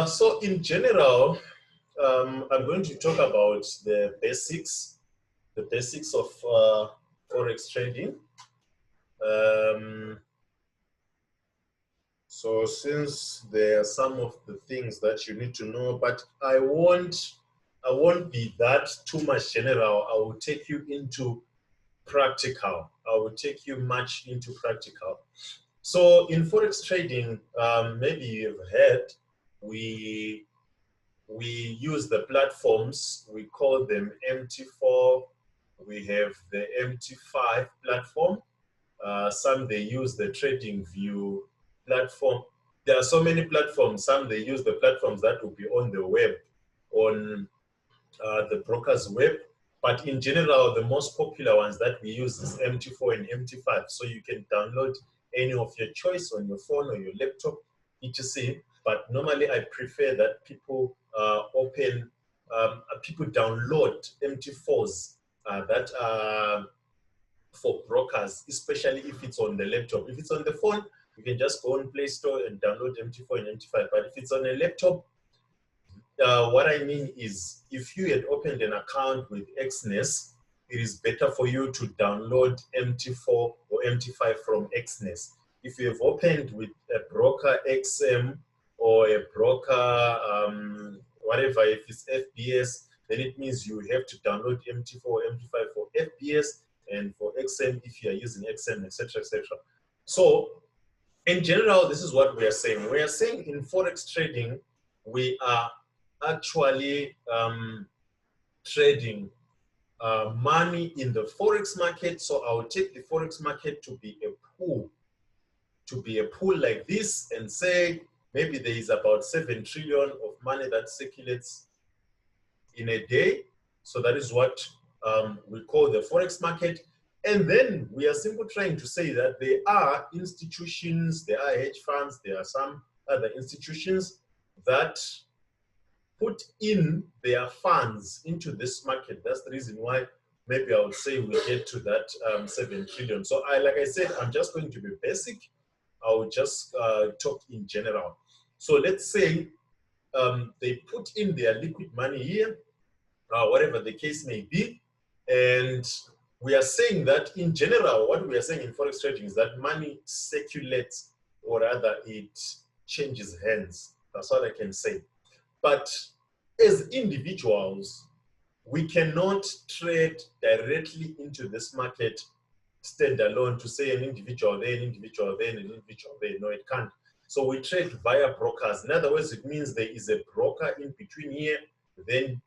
So in general, I'm going to talk about the basics of Forex trading. So since there are some of the things that you need to know, but I won't be that too much general. I will take you into practical. I will take you much into practical. So in Forex trading, maybe you've heard, we use the platforms, we call them MT4, we have the MT5 platform. Some they use the trading view platform. There are so many platforms. Some they use the platforms that will be on the web, on the broker's web. But in general, the most popular ones that we use is MT4 and MT5. So you can download any of your choice on your phone or your laptop, etc. But normally I prefer that people people download MT4s that are for brokers, especially if it's on the laptop. If it's on the phone, you can just go on Play Store and download MT4 and MT5. But if it's on a laptop, what I mean is, if you had opened an account with Xness, it is better for you to download MT4 or MT5 from Xness. If you have opened with a broker XM or a broker, whatever, if it's FBS, then it means you have to download MT4 or MT5 for FBS and for XM if you are using XM, etc., etc. So, in general, this is what we are saying. We are saying in Forex trading, we are actually trading money in the Forex market. So I will take the Forex market to be a pool like this, and say maybe there is about 7 trillion of money that circulates in a day. So that is what we call the Forex market. And then we are simply trying to say that there are institutions, there are hedge funds, there are some other institutions that put in their funds into this market. That's the reason why maybe I would say we get to that 7 trillion. So like I said, I'm just going to be basic. I will just talk in general. So let's say they put in their liquid money here, whatever the case may be. And we are saying that in general, what we are saying in Forex trading is that money circulates, or rather it changes hands. That's what I can say. But as individuals, we cannot trade directly into this market standalone to say an individual there, an individual there, and an individual there. No, it can't. So we trade via brokers. In other words, it means there is a broker in between here, then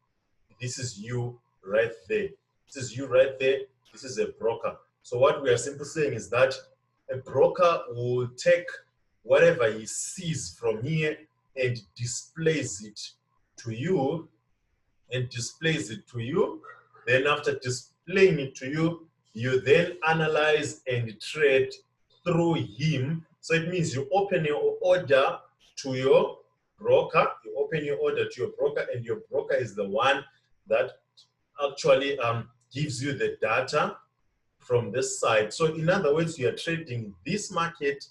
this is you right there. This is you right there. This is a broker. So what we are simply saying is that a broker will take whatever he sees from here and displays it to you, Then after displaying it to you, you then analyze and trade through him. So it means you open your order to your broker, and your broker is the one that actually gives you the data from this side. So in other words, you are trading this market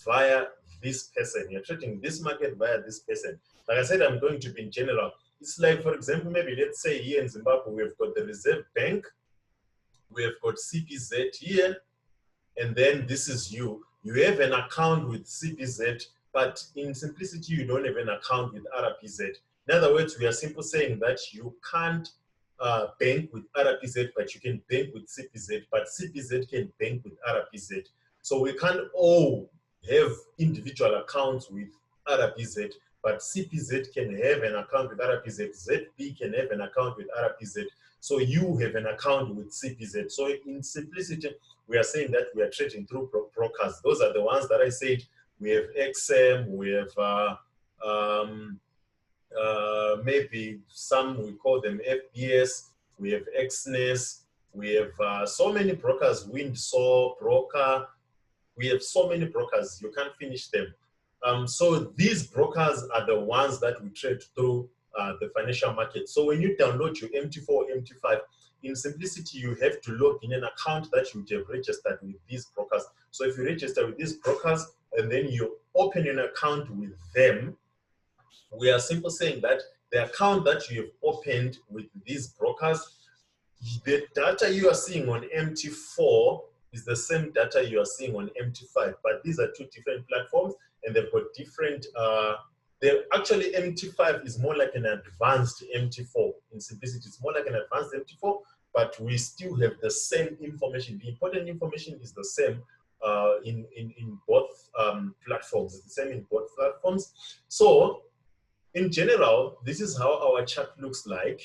via this person. You're trading this market via this person. Like I said, I'm going to be in general. It's like, for example, maybe let's say here in Zimbabwe, we've got the Reserve Bank, we have got CPZ here, and then this is you. You have an account with CPZ, but in simplicity, you don't have an account with RPZ. In other words, we are simply saying that you can't bank with RPZ, but you can bank with CPZ, but CPZ can bank with RPZ. So we can't all have individual accounts with RPZ, but CPZ can have an account with RPZ, ZP can have an account with RPZ, so you have an account with CPZ. So in simplicity, we are saying that we are trading through brokers. Those are the ones that I said. We have XM, we have maybe some, we call them FBS, we have Xness, we have so many brokers, Windsaw, Broker, we have so many brokers, you can't finish them. So these brokers are the ones that we trade through the financial market. So when you download your MT4, MT5, in simplicity, you have to log in an account that you have registered with these brokers. So if you register with these brokers and then you open an account with them, we are simply saying that the account that you have opened with these brokers, the data you are seeing on MT4 is the same data you are seeing on MT5, but these are two different platforms and they've got different, actually MT5 is more like an advanced MT4. In simplicity, it's more like an advanced MT4, but we still have the same information. The important information is the same in both platforms. It's the same in both platforms. So in general, this is how our chart looks like.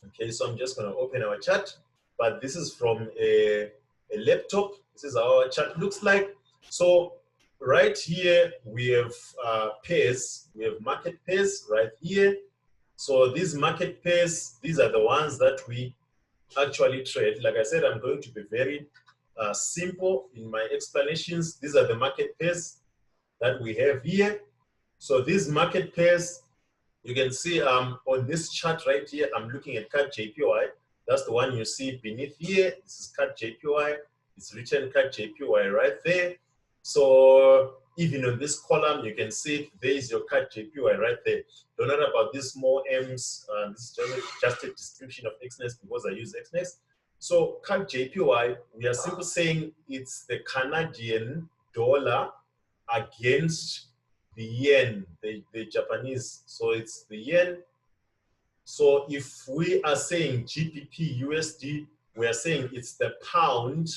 Okay, so I'm just going to open our chart, but this is from a laptop. This is how our chart looks like. So right here, we have pairs. We have market pairs right here. So these market pairs, these are the ones that we actually trade. Like I said, I'm going to be very simple in my explanations. These are the market pairs that we have here. So these market pairs, you can see on this chart right here, I'm looking at CAD JPY. That's the one you see beneath here. This is CAD JPY. It's written CAD JPY right there. So even on this column, you can see there is your CAD JPY right there. Don't know about these small M's. This is just a description of XNES because I use XNES. So CAD JPY, we are simply saying it's the Canadian dollar against the yen, the Japanese. So it's the yen. So if we are saying GBP USD, we are saying it's the pound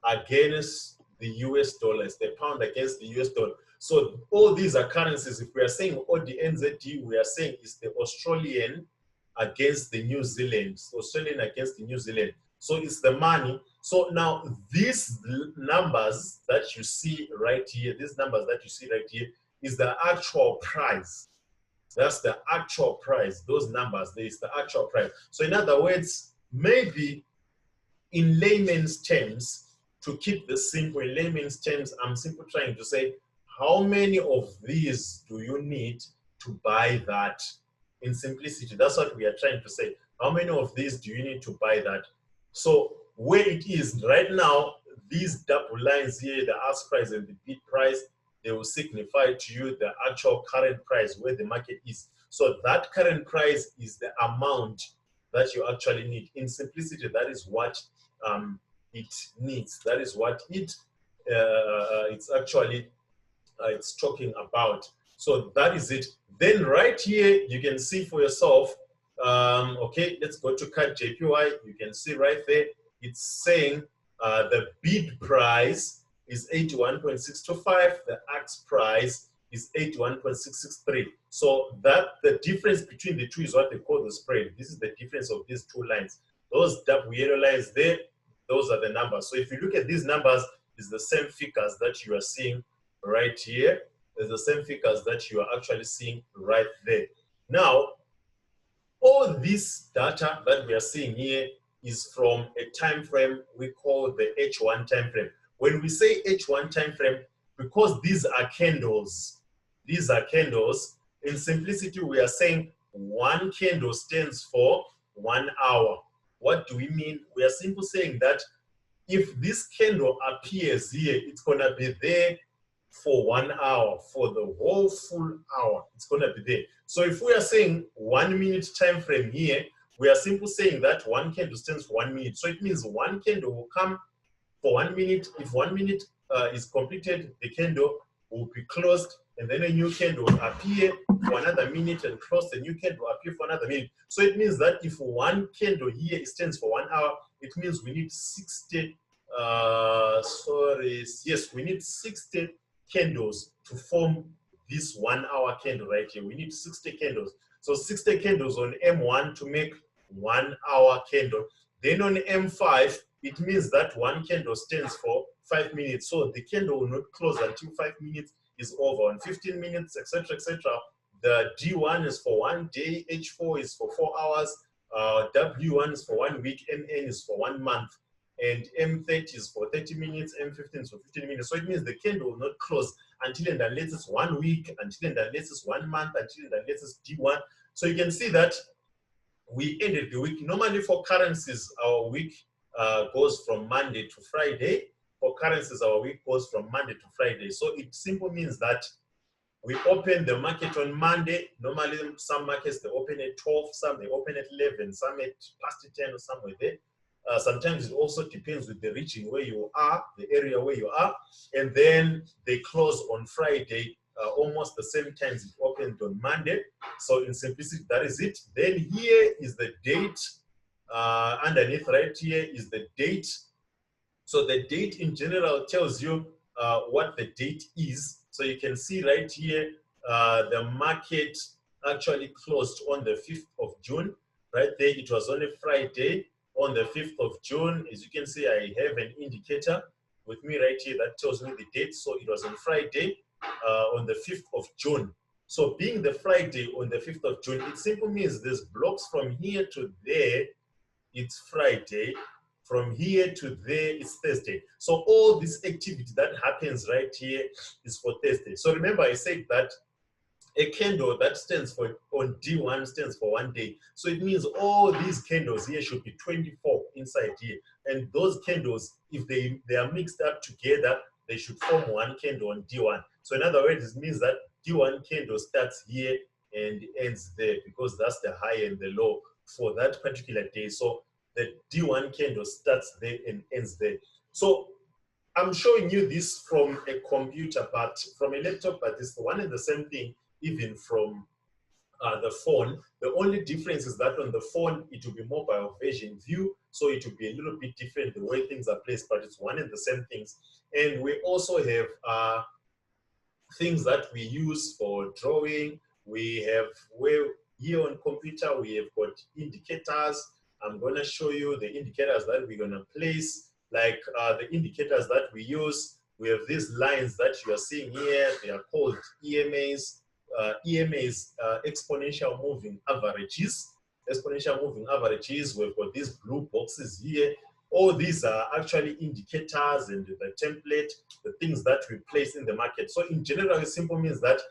against the US dollar. It's the pound against the US dollar. So all these are currencies. If we are saying ODNZD, we are saying it's the Australian against the New Zealand. Australian against the New Zealand. So it's the money. So now these numbers that you see right here, these numbers that you see right here is the actual price. That's the actual price. Those numbers, there is the actual price. So in other words, maybe in layman's terms, to keep this simple, in layman's terms, I'm simply trying to say, how many of these do you need to buy that? In simplicity, that's what we are trying to say. How many of these do you need to buy that? So where it is right now, these double lines here, the ask price and the bid price, they will signify to you the actual current price where the market is. So that current price is the amount that you actually need. In simplicity, that is what it needs. That is what it's actually it's talking about. So that is it. Then right here, you can see for yourself. Okay, let's go to CAD JPY. You can see right there, it's saying the bid price is 81.625. The ask price is 81.663. So that the difference between the two is what they call the spread. This is the difference of these two lines. Those double yellow lines there, those are the numbers. So if you look at these numbers, it's the same figures that you are seeing right here. It's the same figures that you are actually seeing right there. Now, all this data that we are seeing here is from a time frame we call the H1 time frame. When we say H1 time frame, because these are candles, in simplicity, we are saying one candle stands for 1 hour. What do we mean? We are simply saying that if this candle appears here, it's going to be there for 1 hour, for the whole full hour, it's going to be there. So if we are saying 1 minute time frame here, we are simply saying that one candle stands for 1 minute. So it means one candle will come for 1 minute. If 1 minute is completed, the candle will be closed, and then a new candle will appear for another minute and close. The new candle will appear for another minute. So it means that if one candle here stands for 1 hour, it means we need 60. We need 60 candles to form this 1 hour candle right here. We need 60 candles. So 60 candles on M1 to make 1 hour candle. Then on M5, it means that one candle stands for 5 minutes. So the candle will not close until 5 minutes is over. On 15 minutes, etc., etc. The D1 is for 1 day, H4 is for 4 hours, W1 is for 1 week, MN is for 1 month, and M30 is for 30 minutes, M15 is for 15 minutes. So it means the candle will not close until and unless it's 1 week, until and unless it's 1 month, until and unless it's D1. So you can see that we ended the week. Normally for currencies, our week goes from Monday to Friday. For currencies, our week goes from Monday to Friday. So it simply means that We open the market on Monday. Normally, some markets, they open at 12, some they open at 11, some at past 10 or somewhere there. Sometimes it also depends with the region where you are, the area where you are. And then they close on Friday, almost the same times it opened on Monday. So in simplicity, that is it. Then here is the date. Underneath right here is the date. So the date in general tells you what the date is. So you can see right here, the market actually closed on the 5th of June. Right there, it was on a Friday on the 5th of June. As you can see, I have an indicator with me right here that tells me the date. So it was on Friday on the 5th of June. So being the Friday on the 5th of June, it simply means there's blocks from here to there, it's Friday. From here to there, it's Thursday. So all this activity that happens right here is for Thursday. So remember, I said that a candle that stands for on D1 stands for 1 day. So it means all these candles here should be 24 inside here. And those candles, if they are mixed up together, they should form one candle on D1. So in other words, it means that D1 candle starts here and ends there, because that's the high and the low for that particular day. So the D1 candle starts there and ends there. So I'm showing you this from a computer, but from a laptop, but it's one and the same thing, even from the phone. The only difference is that on the phone, it will be mobile version view, so it will be a little bit different the way things are placed, but it's one and the same things. And we also have things that we use for drawing. We have, here on computer, we have got indicators. I'm going to show you the indicators that we're going to place. Like the indicators that we use, we have these lines that you are seeing here. They are called EMAs. EMAs, exponential moving averages. Exponential moving averages, we've got these blue boxes here. All these are actually indicators and the template, the things that we place in the market. So in general, it simply means that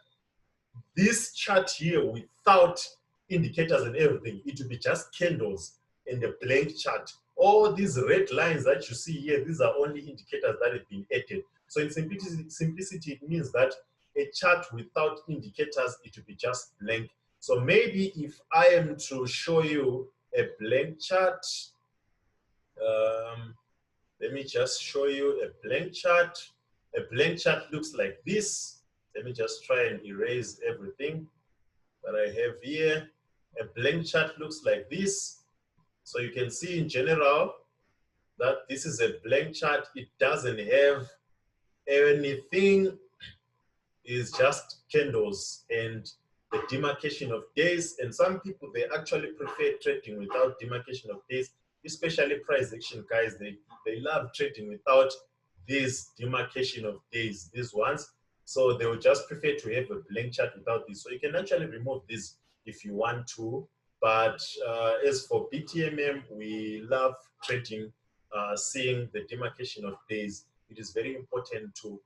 this chart here, without indicators and everything, it will be just candles and a blank chart. All these red lines that you see here, these are only indicators that have been added. So in simplicity, it means that a chart without indicators, it will be just blank. So maybe if I am to show you a blank chart, let me just show you a blank chart. A blank chart looks like this. Let me just try and erase everything that I have here. A blank chart looks like this. So you can see in general that this is a blank chart. It doesn't have anything. It's just candles and the demarcation of days. And some people, they actually prefer trading without demarcation of days, especially price action guys. They love trading without this demarcation of days, these ones. So they would just prefer to have a blank chart without this. So you can actually remove this if you want to. But as for BTMM, we love trading, seeing the demarcation of days. It is very important to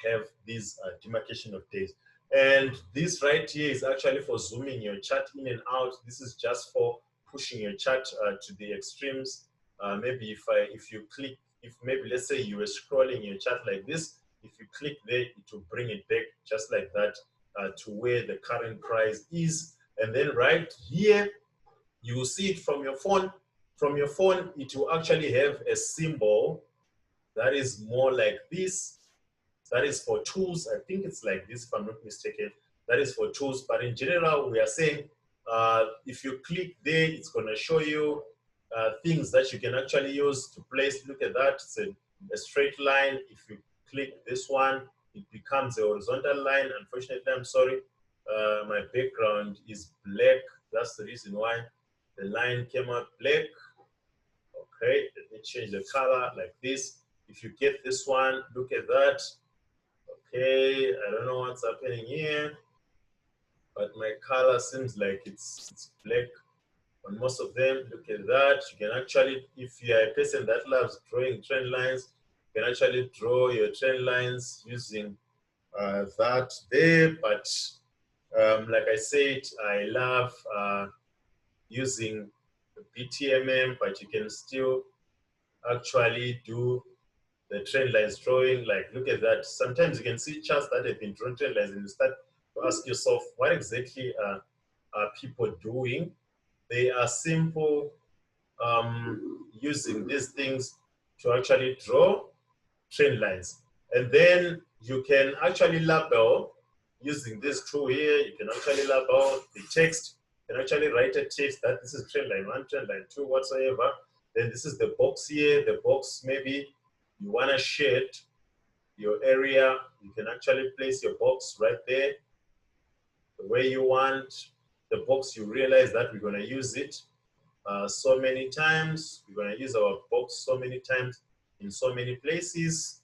have this demarcation of days. And this right here is actually for zooming your chart in and out. This is just for pushing your chart to the extremes. Maybe if you click, if maybe let's say you were scrolling your chart like this, if you click there, it will bring it back just like that to where the current price is. And then right here, you will see it from your phone. From your phone, it will actually have a symbol that is more like this. That is for tools. I think it's like this, if I'm not mistaken. That is for tools. But in general, we are saying if you click there, it's going to show you things that you can actually use to place. Look at that. It's a straight line. If you click this one, it becomes a horizontal line. Unfortunately, I'm sorry. My background is black. That's the reason why the line came out black. Okay, let me change the color like this. If you get this one, look at that. Okay, I don't know what's happening here, but my color seems like it's black on most of them. Look at that. You can actually, if you are a person that loves drawing trend lines, you can actually draw your trend lines using that there. But like I said, I love using BTMM, but you can still actually do the trend lines drawing. Like, look at that. Sometimes you can see charts that have been drawn trend lines and you start ask yourself, what exactly are people doing? They are simple using these things to actually draw trend lines. And then you can actually label using this tool here. You can actually label the text. You can actually write a text that this is trend line 1, trend line 2, whatsoever. Then this is the box here. The box, maybe you want to shade your area. You can actually place your box right there the way you want. The box, you realize that we're going to use it so many times. We're going to use our box so many times in so many places,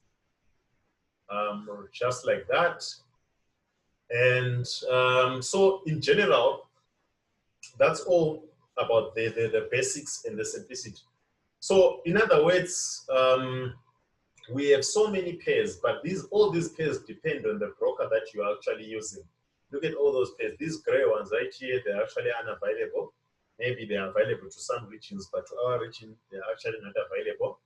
just like that. And so in general, that's all about the basics and the simplicity. So in other words, we have so many pairs, but all these pairs depend on the broker that you are actually using. Look at all those pairs. These gray ones right here, they're actually unavailable. Maybe they are available to some regions, but to our region, they're actually not available.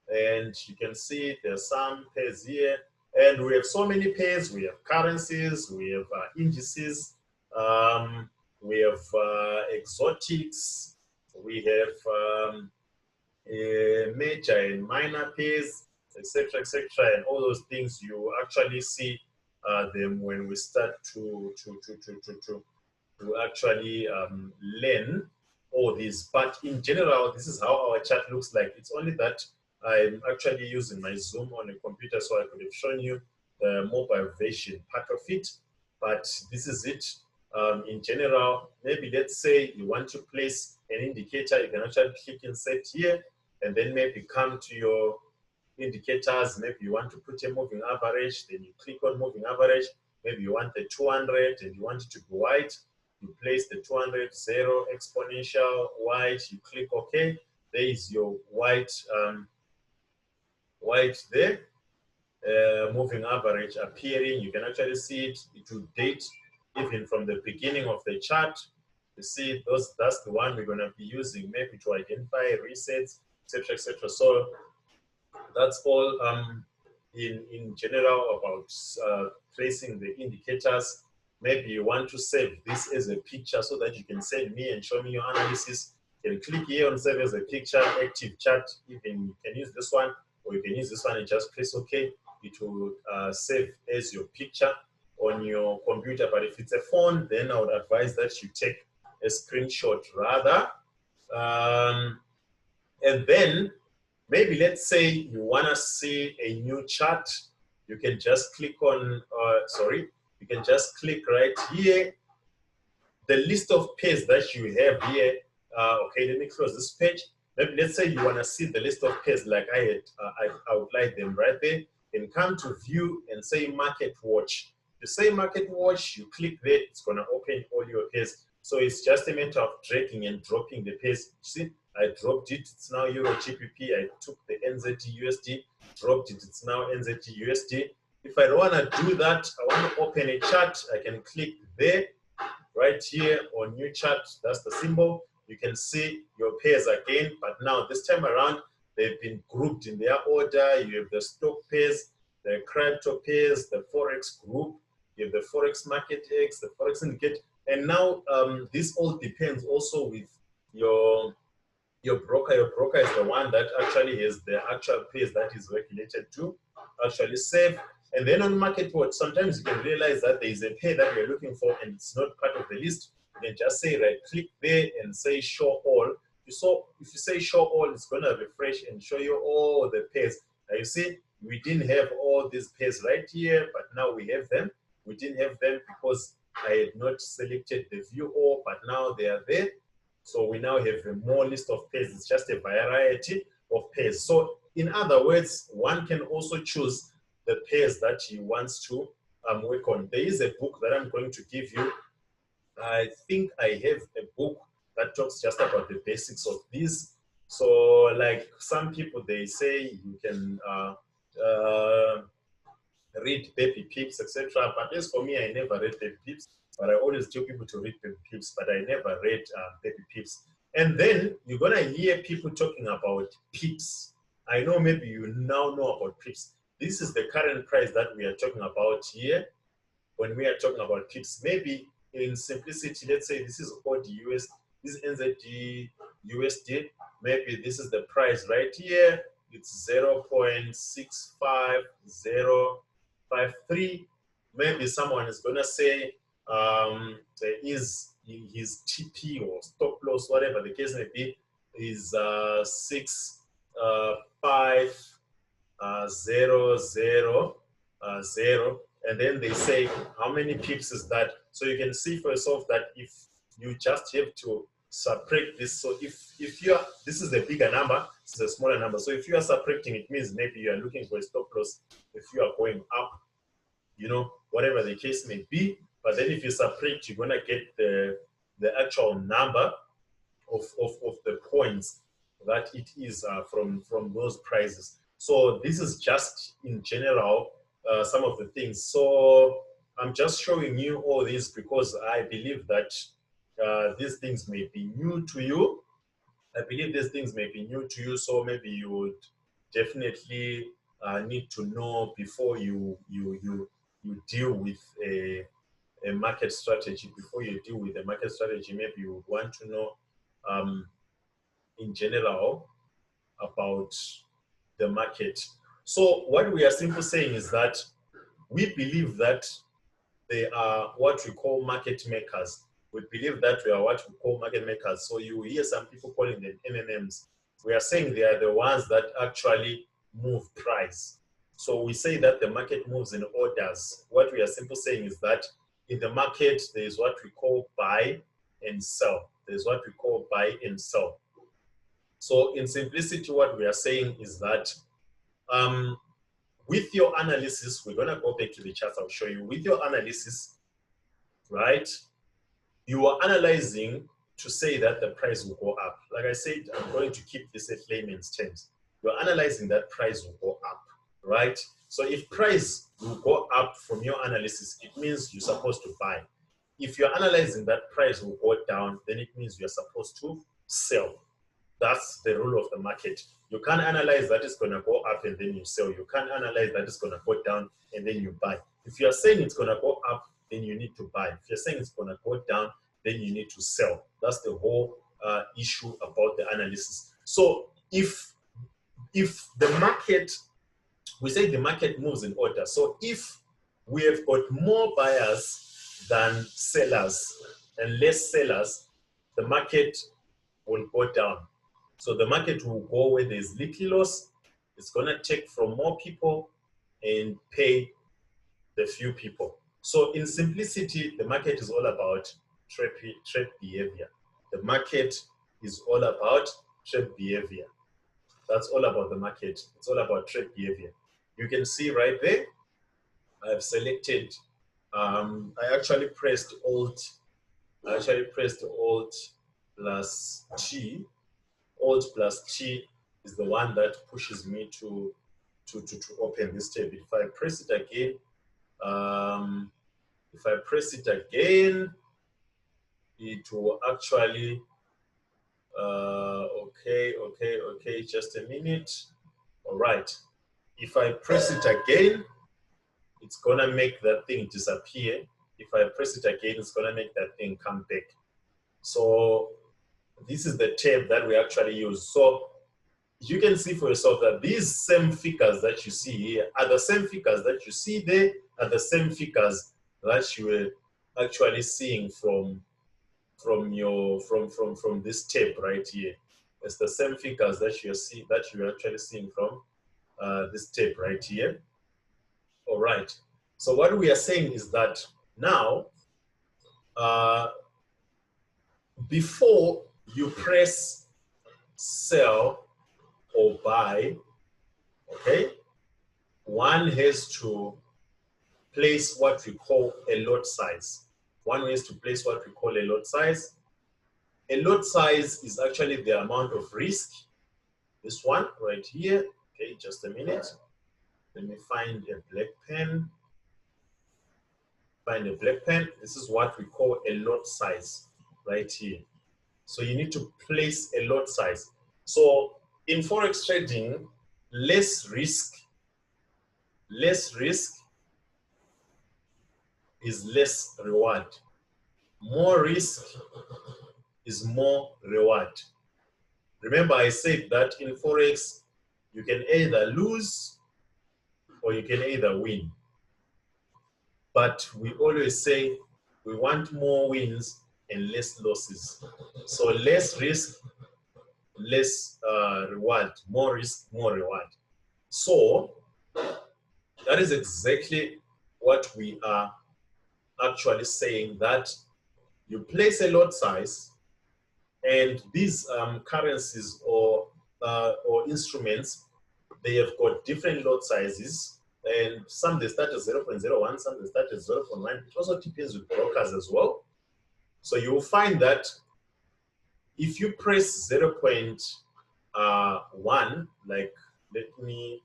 And you can see there's some pairs here. And we have so many pairs. We have currencies, we have indices, we have exotics, we have major and minor pairs, etc., etc., and all those things. You actually see them when we start to actually learn all these. But in general, this is how our chart looks like. It's only that I'm actually using my Zoom on a computer, so I could have shown you the mobile version part of it. But this is it. In general, maybe let's say you want to place an indicator, you can actually click insert here, and then maybe come to your indicators. Maybe you want to put a moving average, then you click on moving average. Maybe you want the 200 and you want it to be white. You place the 200, 0, exponential, white, you click OK. There is your white, white there. Moving average appearing. You can actually see it to date even from the beginning of the chart. You see that's the one we're going to be using maybe to identify resets, etc., etc. So that's all in general about placing the indicators. Maybe you want to save this as a picture so that you can send me and show me your analysis. You can click here on save as a picture, active chart. Even you can use this one, or you can use this one and just press OK. It will save as your picture on your computer. But if it's a phone, then I would advise that you take a screenshot rather. And then maybe let's say you want to see a new chart. You can just click on, you can just click right here. The list of pairs that you have here. Okay, let me close this page. Maybe let's say you want to see the list of pairs like I had outlined them right there. And come to view and say market watch. You say market watch, you click there, it's going to open all your pairs. So it's just a matter of dragging and dropping the pairs. See, I dropped it, it's now Euro GBP. I took the NZT USD, dropped it, it's now NZT USD. If I don't want to do that, I want to open a chart, I can click there, right here on new chart, that's the symbol. You can see your pairs again, but now this time around, they've been grouped in their order. You have the stock pairs, the crypto pairs, the Forex group, you have the Forex market X, the Forex syndicate. And now this all depends also with your broker. Your broker is the one that actually has the actual pairs that is regulated to actually save. And then on market watch, sometimes you can realize that there is a pair that you're looking for and it's not part of the list. You can just say right click there and say show all. So if you say show all, it's going to refresh and show you all the pairs. Now you see, we didn't have all these pairs right here, but now we have them. We didn't have them because I had not selected the view all, but now they are there. So we now have a more list of pairs. It's just a variety of pairs. So in other words, one can also choose the pairs that he wants to work on. There is a book that I'm going to give you. I think I have a book that talks just about the basics of this. So like some people, they say you can read Baby Pips, etc. But as for me, I never read Baby Pips, but I always tell people to read Baby Pips, but I never read Baby Pips. And then you're gonna hear people talking about pips. I know maybe you now know about pips. This is the current price that we are talking about here. when we are talking about pips. Maybe in simplicity, let's say this is odd US, this is NZD USD. Maybe this is the price right here. It's 0.655053. Maybe someone is gonna say there is his TP or stop loss, whatever the case may be, is 65000, and then they say how many pips is that. So you can see for yourself that if you just have to subtract this. So if you are, this is the bigger number, this is a smaller number. So if you are subtracting, it means maybe you are looking for a stop loss if you are going up, you know, whatever the case may be. But then if you subtract, you're gonna get the actual number of the points that it is from those prices. So this is just in general some of the things. So I'm just showing you all this because I believe that these things may be new to you. I believe these things may be new to you, so maybe you would definitely need to know before you deal with a market strategy. Before you deal with a market strategy, maybe you would want to know in general about the market. So what we are simply saying is that we believe that they are what we call market makers. We believe that we are what we call market makers. So you hear some people calling them MMMs. We are saying they are the ones that actually move price. So we say that the market moves in orders. What we are simply saying is that in the market, there is what we call buy and sell. There's what we call buy and sell. So in simplicity, what we are saying is that with your analysis, we're going to go back to the charts I'll show you. With your analysis, right, you are analyzing to say that the price will go up. Like I said, I'm going to keep this at layman's terms. You're analyzing that price will go up, right? So if price will go up from your analysis, it means you're supposed to buy. If you're analyzing that price will go down, then it means you're supposed to sell. That's the rule of the market. You can't analyze that it's going to go up and then you sell. You can't analyze that it's going to go down and then you buy. If you're saying it's going to go up, then you need to buy. If you're saying it's going to go down, then you need to sell. That's the whole issue about the analysis. So if the market, we say the market moves in order. So if we have got more buyers than sellers and less sellers, the market will go down. So the market will go where there's little loss. It's going to take from more people and pay the few people. So in simplicity, the market is all about trade behavior. The market is all about trade behavior. That's all about the market. It's all about trade behavior. You can see right there, I've selected, I actually pressed Alt plus T. Alt plus T is the one that pushes me to open this tab. If I press it again, it will actually, okay, just a minute. All right. If I press it again, it's gonna make that thing disappear. If I press it again, it's gonna make that thing come back. So this is the tab that we actually use. So you can see for yourself that these same figures that you see here are the same figures that you see there, are the same figures that you were actually seeing from this tab right here. It's the same figures that you are actually seeing from this tab right here. All right. So what we are saying is that now, before you press sell or buy, okay, one has to place what we call a lot size. One has to place what we call a lot size. A lot size is actually the amount of risk. This one right here. Okay, just a minute. Let me find a black pen. Find a black pen. This is what we call a lot size right here. So you need to place a lot size. So in Forex trading, less risk is less reward. More risk is more reward. Remember, I said that in Forex, you can either lose or you can either win. But we always say we want more wins and less losses. So less risk, less reward, more risk, more reward. So that is exactly what we are actually saying, that you place a lot size, and these currencies or instruments, they have got different lot sizes, and some they start at 0.01, some they start at 0.1. It also depends with brokers as well. So you will find that if you press 0.1, like, let me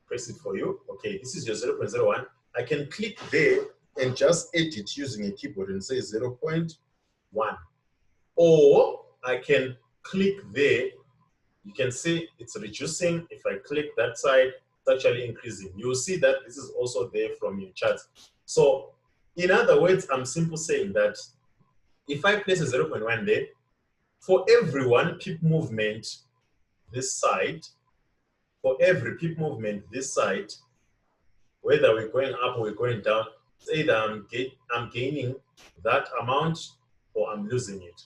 press it for you. Okay, this is your 0.01. I can click there and just edit using a keyboard and say 0.1. Or I can click there. You can see it's reducing. If I click that side, it's actually increasing. You'll see that this is also there from your charts. So in other words, I'm simply saying that if I place a 0.1 there, for every 1 pip movement this side, for every pip movement this side, whether we're going up or we're going down, it's either I'm gaining that amount or I'm losing it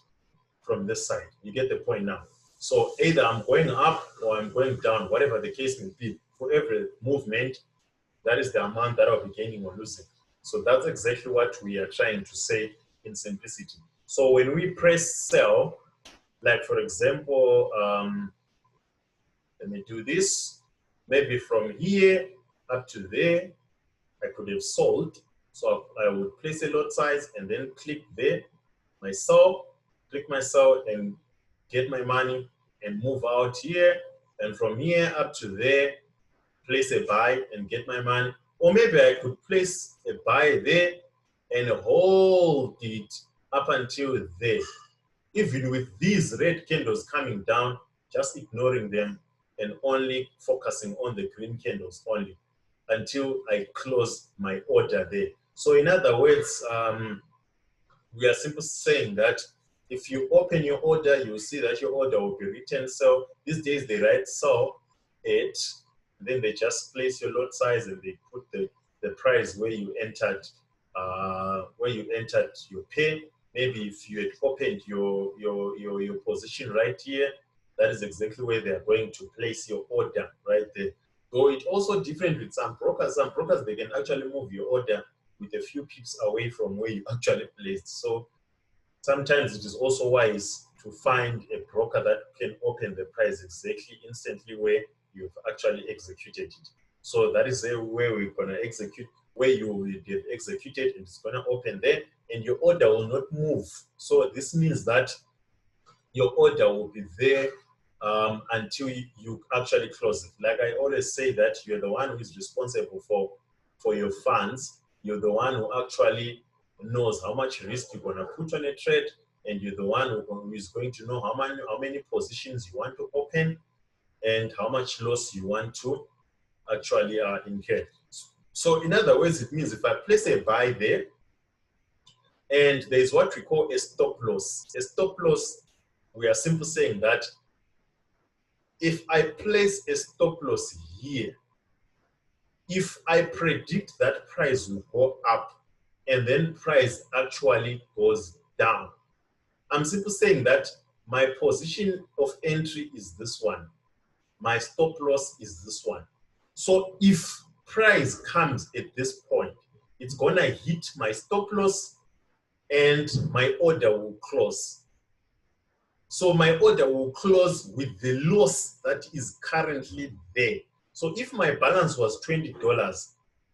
from this side. You get the point now. So either I'm going up or I'm going down, whatever the case may be. For every movement, that is the amount that I'll be gaining or losing. So that's exactly what we are trying to say in simplicity. So when we press sell, like for example, let me do this. Maybe from here up to there, I could have sold. So I would place a lot size and then click there, my sell, click my sell and get my money and move out here. And from here up to there, place a buy and get my money. Or maybe I could place a buy there and hold it up until there. Even with these red candles coming down, just ignoring them and only focusing on the green candles only until I close my order there. So in other words, we are simply saying that if you open your order, you'll see that your order will be written sell. These days they write sell it, then they just place your lot size and they put the price where you entered your pay. Maybe if you had opened your position right here, that is exactly where they are going to place your order right there. Though it's also different with some brokers. Some brokers, they can actually move your order with a few pips away from where you actually placed. So sometimes it is also wise to find a broker that can open the price exactly instantly where you've actually executed it. So that is where we're going to execute, where you will get executed, and it's going to open there, and your order will not move. So this means that your order will be there until you actually close it. Like I always say, that you're the one who is responsible for your funds. You're the one who actually knows how much risk you're going to put on a trade, and you're the one who is going to know how many positions you want to open and how much loss you want to actually incur. So in other words, it means if I place a buy there, and there's what we call a stop loss. A stop loss, we are simply saying that if I place a stop loss here, if I predict that price will go up and then price actually goes down, I'm simply saying that my position of entry is this one. My stop loss is this one. So if price comes at this point, it's going to hit my stop loss and my order will close. So my order will close with the loss that is currently there. So if my balance was $20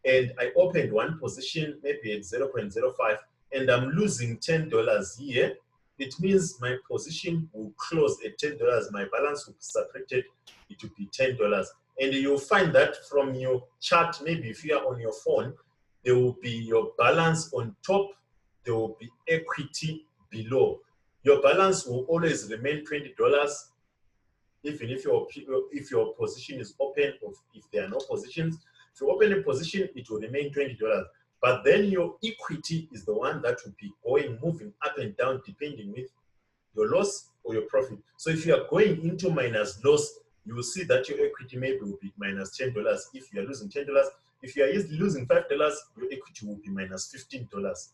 and I opened one position maybe at 0.05 and I'm losing $10 here, it means my position will close at $10. My balance will be separated, it will be $10. And you'll find that from your chart, maybe if you are on your phone, there will be your balance on top, there will be equity below. Your balance will always remain $20, even if your position is open, or if there are no positions. If you open a position, it will remain $20. But then your equity is the one that will be moving up and down depending with your loss or your profit. So if you are going into minus loss, you will see that your equity maybe will be minus $10 if you are losing $10. If you are losing $5, your equity will be minus $15.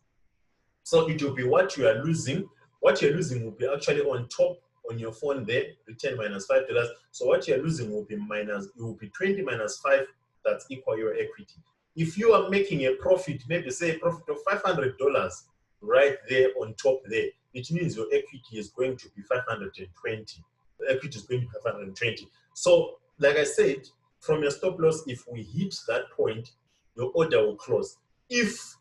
So it will be what you are losing. What you're losing will be actually on top on your phone there, return minus $5. So what you're losing will be minus, it will be 20 minus 5, that's equal your equity. If you are making a profit, maybe say a profit of $500 right there on top there, it means your equity is going to be 520. The equity is going to be 520. So like I said, from your stop loss, if we hit that point, your order will close. If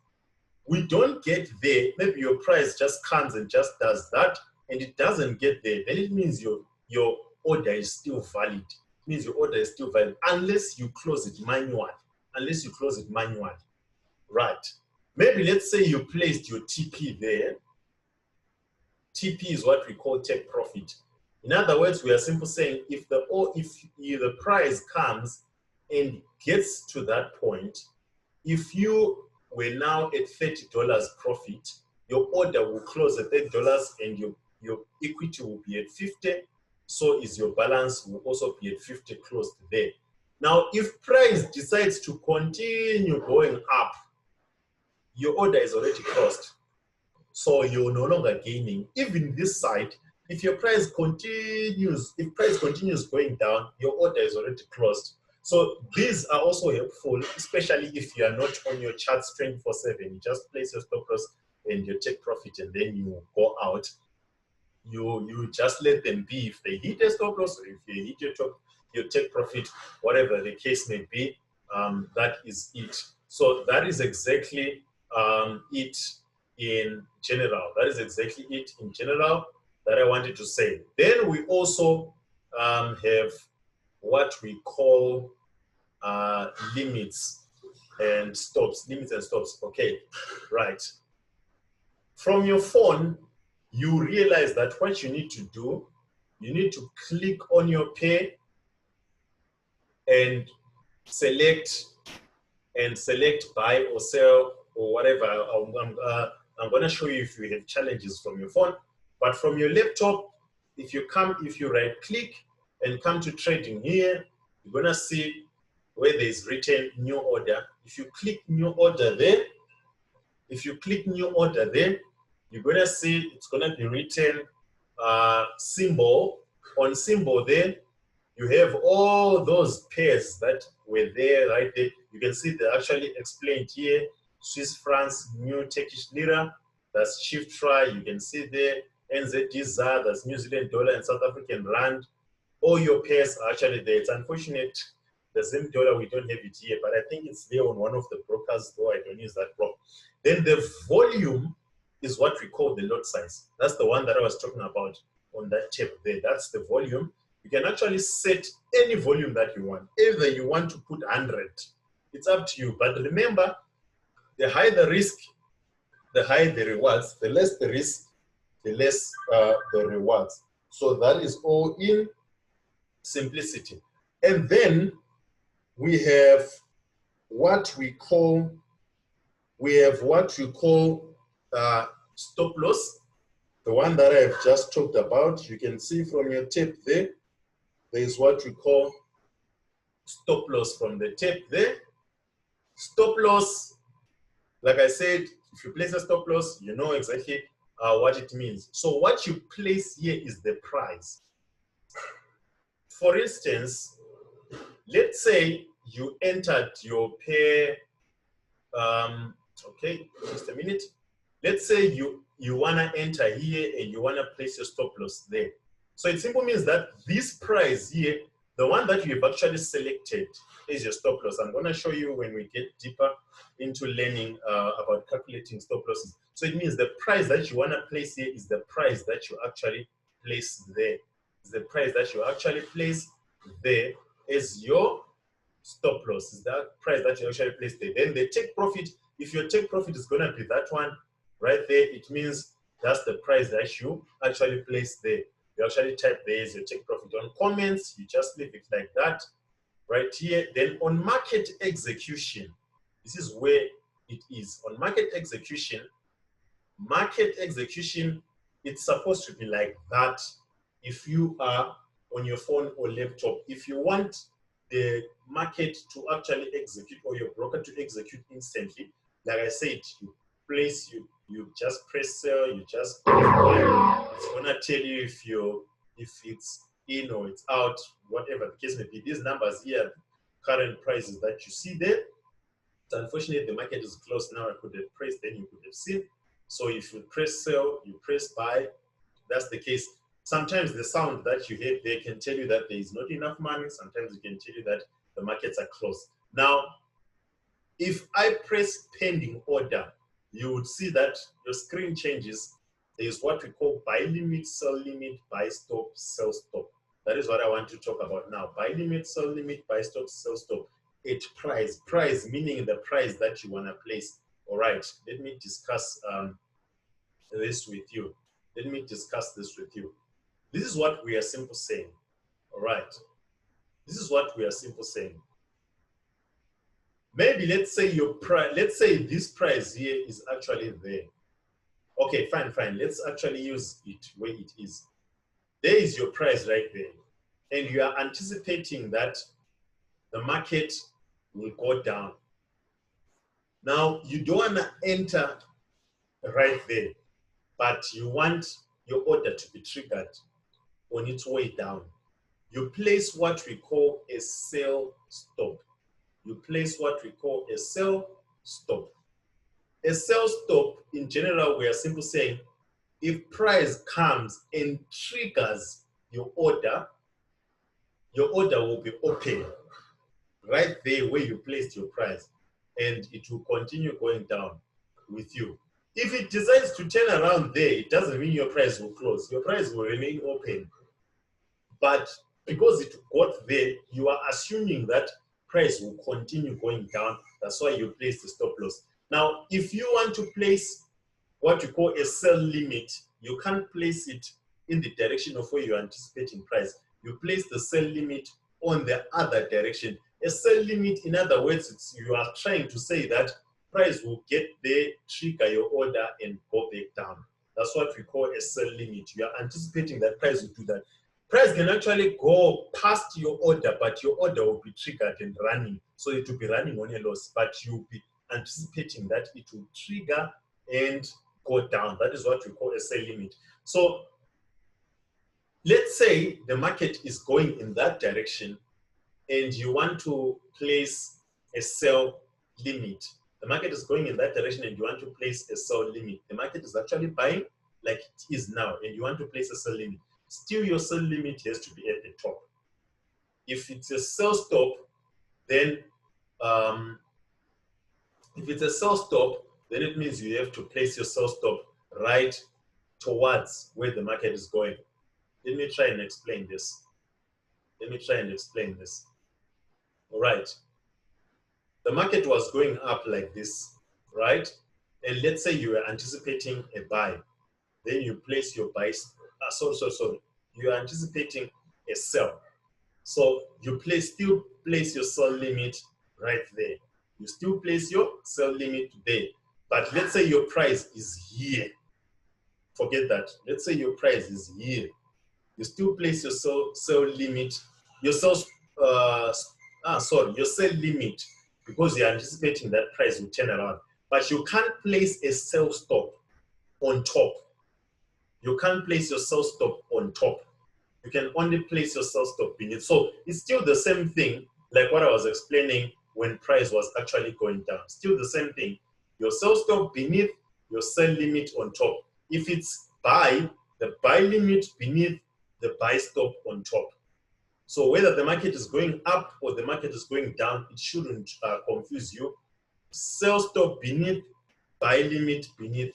we don't get there, maybe your price just comes and just does that, and it doesn't get there, then it means your order is still valid. It means your order is still valid unless you close it manually. Unless you close it manually, right? Maybe let's say you placed your TP there. TP is what we call take profit. In other words, we are simply saying if the price comes and gets to that point, if you were now at $30 profit, your order will close at $30 and your equity will be at 50. So is your balance will also be at 50 closed there. Now, if price decides to continue going up, your order is already closed. So you're no longer gaining. Even this side, if price continues going down, your order is already closed. So these are also helpful, especially if you are not on your charts 24/7. You just place your stop loss and you take profit and then you go out. You just let them be. If they hit a stop loss or if they hit your take profit, whatever the case may be, that is it. So that is exactly it in general. That is exactly it in general that I wanted to say. Then we also have what we call limits and stops. Limits and stops. Okay, right. From your phone, you realize that what you need to do, you need to click on your pair and select buy or sell or whatever. I'm going to show you if you have challenges from your phone, but from your laptop, if you right click and come to trading here, you're going to see where there is written new order. If you click new order there, you're going to see it's going to be written symbol. On symbol there, you have all those pairs that were there right there. You can see they're actually explained here. Swiss francs, new Turkish lira, that's shift try. You can see there NZD ZAR, that's New Zealand dollar and South African rand. All your pairs are actually there. It's unfortunate the same dollar, we don't have it here, but I think it's there on one of the brokers, though I don't use that broker. Then the volume is what we call the lot size. That's the one that I was talking about on that tab there. That's the volume. You can actually set any volume that you want. Either you want to put 100, it's up to you. But remember, the higher the risk, the higher the rewards. The less the risk, the less the rewards. So that is all in simplicity. And then we have what we call stop loss, the one that I've just talked about. You can see from your tape there is what we call stop loss from the tape there. Stop loss, like I said, if you place a stop loss, you know exactly what it means. So what you place here is the price. For instance, let's say you entered your pair, okay, just a minute. Let's say you want to enter here and you want to place your stop loss there. So it simply means that this price here, the one that you have actually selected, is your stop loss. I'm going to show you when we get deeper into learning about calculating stop losses. So it means the price that you want to place here is the price that you actually place there. It's the price that you actually place there as your stop loss. Is that price that you actually place there. Then the take profit, if your take profit is going to be that one right there, it means that's the price that you actually place there. You actually type there as your take profit. On comments, you just leave it like that right here. Then on market execution, this is where it is. On market execution, it's supposed to be like that. If you are on your phone or laptop, if you want the market to actually execute or your broker to execute instantly, like I said, you just press sell, you just it's gonna tell you if it's in or it's out, whatever the case may be. These numbers here, current prices that you see there. So unfortunately, the market is closed now. I could have pressed, then you could have seen. So if you press sell, you press buy, that's the case. Sometimes the sound that you hear, they can tell you that there is not enough money. Sometimes it can tell you that the markets are closed. Now, if I press pending order, you would see that your screen changes. There is what we call buy limit, sell limit, buy stop, sell stop. That is what I want to talk about now. Buy limit, sell limit, buy stop, sell stop. At price. Price meaning the price that you want to place. All right, let me discuss this with you. Let me discuss this with you. This is what we are simply saying. All right. This is what we are simply saying. Maybe let's say your price, let's say this price here is actually there. Okay, fine. Let's actually use it where it is. There is your price right there. And you are anticipating that the market will go down. Now, you don't want to enter right there, but you want your order to be triggered on its way down. You place what we call a sell stop. You place what we call a sell stop. A sell stop, in general, we are simply saying, if price comes and triggers your order will be open right there where you placed your price, and it will continue going down with you. If it decides to turn around there, it doesn't mean your price will close. Your price will remain open. But because it got there, you are assuming that price will continue going down. That's why you place the stop loss. Now, if you want to place what you call a sell limit, you can't place it in the direction of where you're anticipating price. You place the sell limit on the other direction. A sell limit, in other words, you are trying to say that price will get there, trigger your order, and go back down. That's what we call a sell limit. You are anticipating that price will do that. Price can actually go past your order, but your order will be triggered and running. So it will be running on a loss, but you'll be anticipating that it will trigger and go down. That is what we call a sell limit. So let's say the market is going in that direction and you want to place a sell limit. The market is going in that direction and you want to place a sell limit. The market is actually buying like it is now and you want to place a sell limit. Still, your sell limit has to be at the top. If it's a sell stop, then if it's a sell stop, then it means you have to place your sell stop right towards where the market is going. Let me try and explain this. All right. The market was going up like this, right? And let's say you were anticipating a buy. Then you place your buy. Sorry. You are anticipating a sell. So you still place your sell limit right there. You still place your sell limit there. But let's say your price is here. Forget that. Let's say your price is here. You still place your sell limit, your sell limit, because you're anticipating that price will turn around. But you can't place a sell stop on top. You can't place your sell stop on top. You can only place your sell stop beneath. So it's still the same thing, like what I was explaining when price was actually going down. Still the same thing. Your sell stop beneath, your sell limit on top. If it's buy, the buy limit beneath, the buy stop on top. So whether the market is going up or the market is going down, it shouldn't confuse you. Sell stop beneath, buy limit beneath,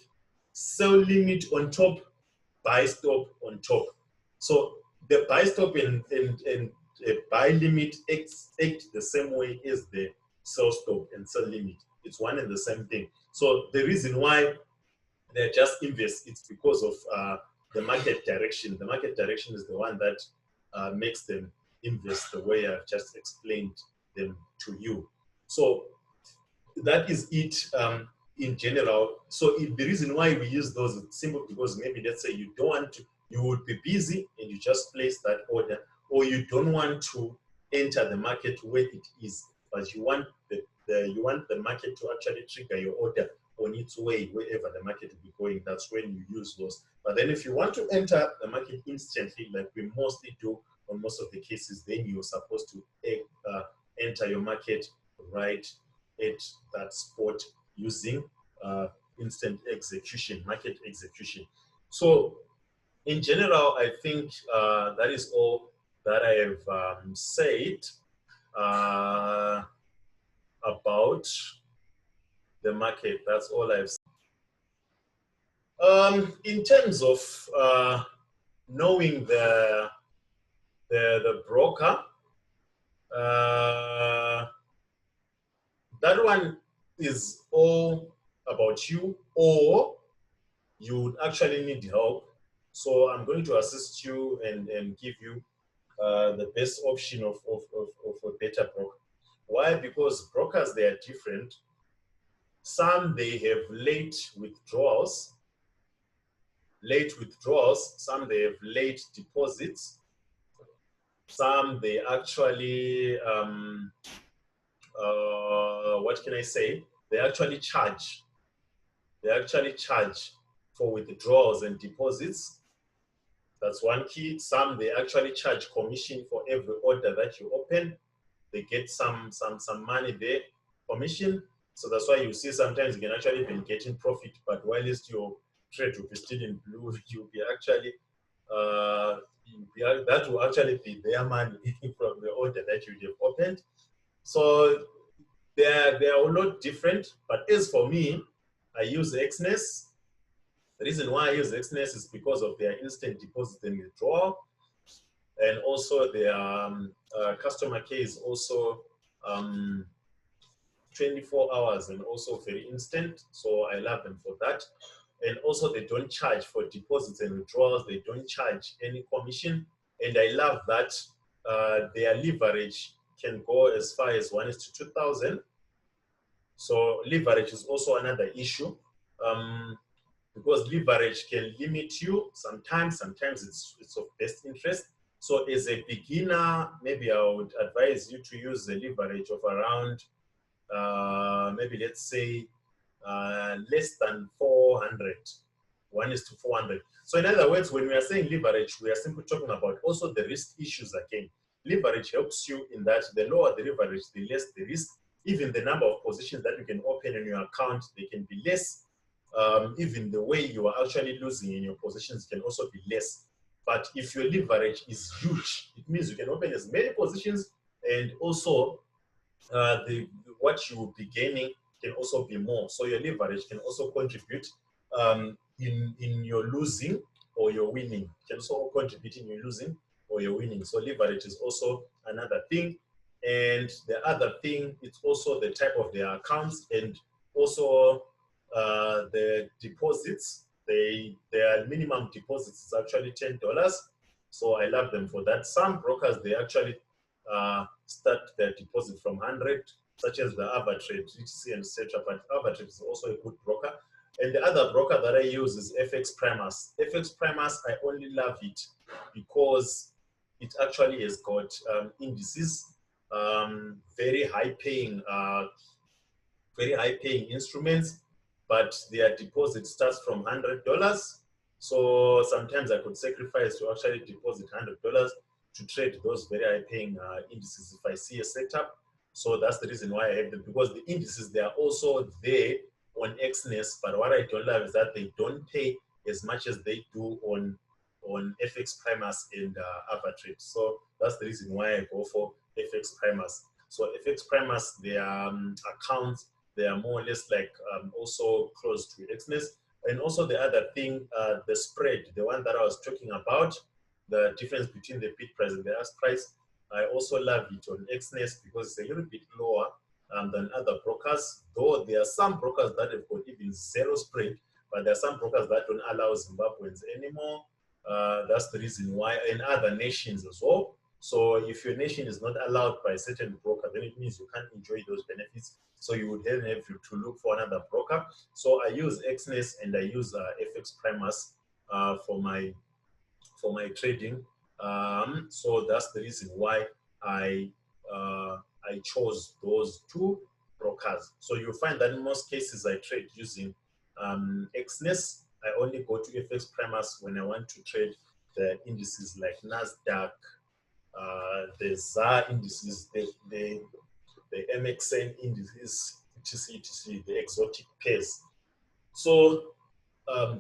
sell limit on top, buy stop on top. So the buy stop and buy limit act the same way as the sell stop and sell limit. It's one and the same thing. So the reason why they're just inverse, it's because of the market direction. The market direction is the one that makes them inverse the way I've just explained them to you. So that is it in general. So the reason why we use those is simple because maybe let's say you don't want to, you would be busy and you just place that order, or you don't want to enter the market where it is, but you want the market to actually trigger your order on its way wherever the market will be going. That's when you use those. But then if you want to enter the market instantly, like we mostly do on most of the cases, then you're supposed to enter your market right at that spot using instant execution, market execution. So in general, I think that is all that I have said about the market. That's all I've said. In terms of knowing the broker, that one is all about you, or you would actually need help. So I'm going to assist you and give you the best option of a better broker. Why? Because brokers, they are different. Some, they have late withdrawals. Some, they have late deposits. Some, they actually, what can I say? They actually charge. They actually charge for withdrawals and deposits. That's one key. Some, they actually charge commission for every order that you open. They get some money there, commission. So that's why you see sometimes you can actually be getting profit, but while your trade will be still in blue, you'll be actually, that will actually be their money from the order that you have opened. So they are a lot different. But as for me, I use Xness. The reason why I use Xness is because of their instant deposit and withdrawal, and also their customer care is also 24 hours and also very instant. So I love them for that. And also they don't charge for deposits and withdrawals. They don't charge any commission. And I love that their leverage can go as far as 1:2,000. So leverage is also another issue. Because leverage can limit you sometimes it's of best interest. So as a beginner, maybe I would advise you to use a leverage of around maybe let's say less than 400, 1:400. So in other words, when we are saying leverage, we are simply talking about also the risk issues again. Leverage helps you in that the lower the leverage, the less the risk. Even the number of positions that you can open in your account, they can be less. Even the way you are actually losing in your positions can also be less. But if your leverage is huge, it means you can open as many positions, and also what you will be gaining can also be more. So your leverage can also contribute in your losing or your winning. It can also contribute in your losing or your winning. So leverage is also another thing. And the other thing, it's also the type of their accounts, and also the deposits. Their minimum deposits is actually $10. So I love them for that. Some brokers, they actually start their deposit from 100, such as the Avatrade, etc. But Avatrade is also a good broker. And the other broker that I use is FX Primus. FX Primus, I only love it because it actually has got indices, very high paying instruments, but their deposit starts from $100. So sometimes I could sacrifice to actually deposit $100 to trade those very high paying indices if I see a setup. So that's the reason why I have them, because the indices, they are also there on Xness, but what I don't love is that they don't pay as much as they do on FX Primus and Avatrade. So that's the reason why I go for FX Primus. So FX Primus, their accounts, they are more or less like also close to Xness. And also the other thing, the spread, the one that I was talking about, the difference between the bid price and the ask price, I also love it on Xness because it's a little bit lower than other brokers, though there are some brokers that have got even zero spread, but there are some brokers that don't allow Zimbabweans anymore. That's the reason why, in other nations as well. So if your nation is not allowed by a certain broker, then it means you can't enjoy those benefits. So you would then have to look for another broker. So I use Xness and I use FX Primus for my trading. So that's the reason why I I chose those two brokers. So you'll find that in most cases I trade using Xness. I only go to FX Primus when I want to trade the indices like NASDAQ, the ZAR indices, the MXN indices, etc., the exotic pairs. So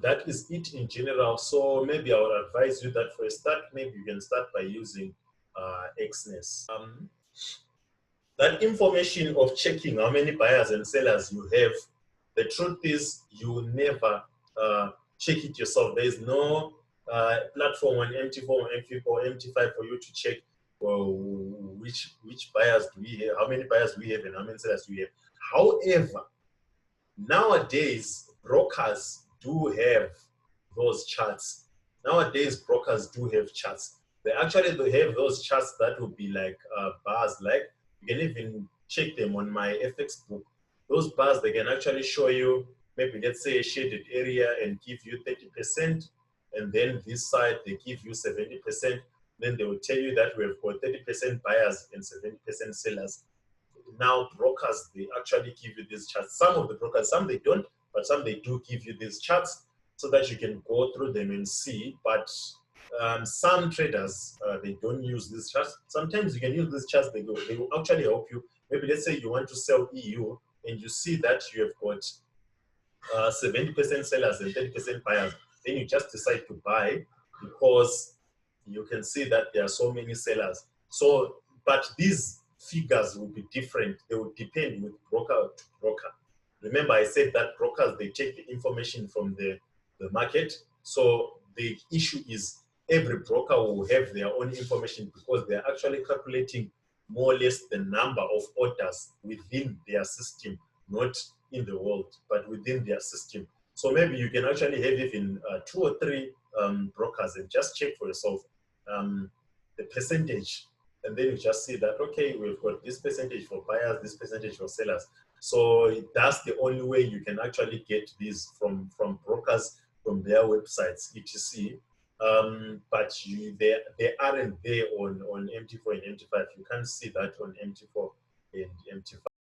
that is it in general. So maybe I would advise you that for a start, maybe you can start by using Xness. That information of checking how many buyers and sellers you have, the truth is you never check it yourself. There is no platform on MT4 or MT4 or MT5 for you to check which buyers do we have, how many buyers do we have, and how many sellers do we have. However, nowadays brokers do have those charts. Nowadays brokers do have charts. They actually have those charts that will be like bars. Like you can even check them on my FX book. Those bars, they can actually show you maybe, let's say, a shaded area and give you 30%, and then this side they give you 70%. Then they will tell you that we have got 30% buyers and 70% sellers. Now brokers, they actually give you these charts. Some of the brokers, some they don't, but some they do give you these charts so that you can go through them and see. But some traders, they don't use these charts. Sometimes you can use these charts. They will actually help you. Maybe let's say you want to sell EU and you see that you have got 70% sellers and 30% buyers. Then you just decide to buy because you can see that there are so many sellers. So, but these figures will be different. They will depend with broker to broker. Remember, I said that brokers, they take the information from the market. So the issue is every broker will have their own information because they're actually calculating more or less the number of orders within their system, not in the world, but within their system. So maybe you can actually have even 2 or 3 brokers and just check for yourself the percentage, and then you just see that, okay, we've got this percentage for buyers, this percentage for sellers. So that's the only way you can actually get these from brokers, from their websites, etc. But they aren't there on MT4 and MT5. You can't see that on MT4 and MT5.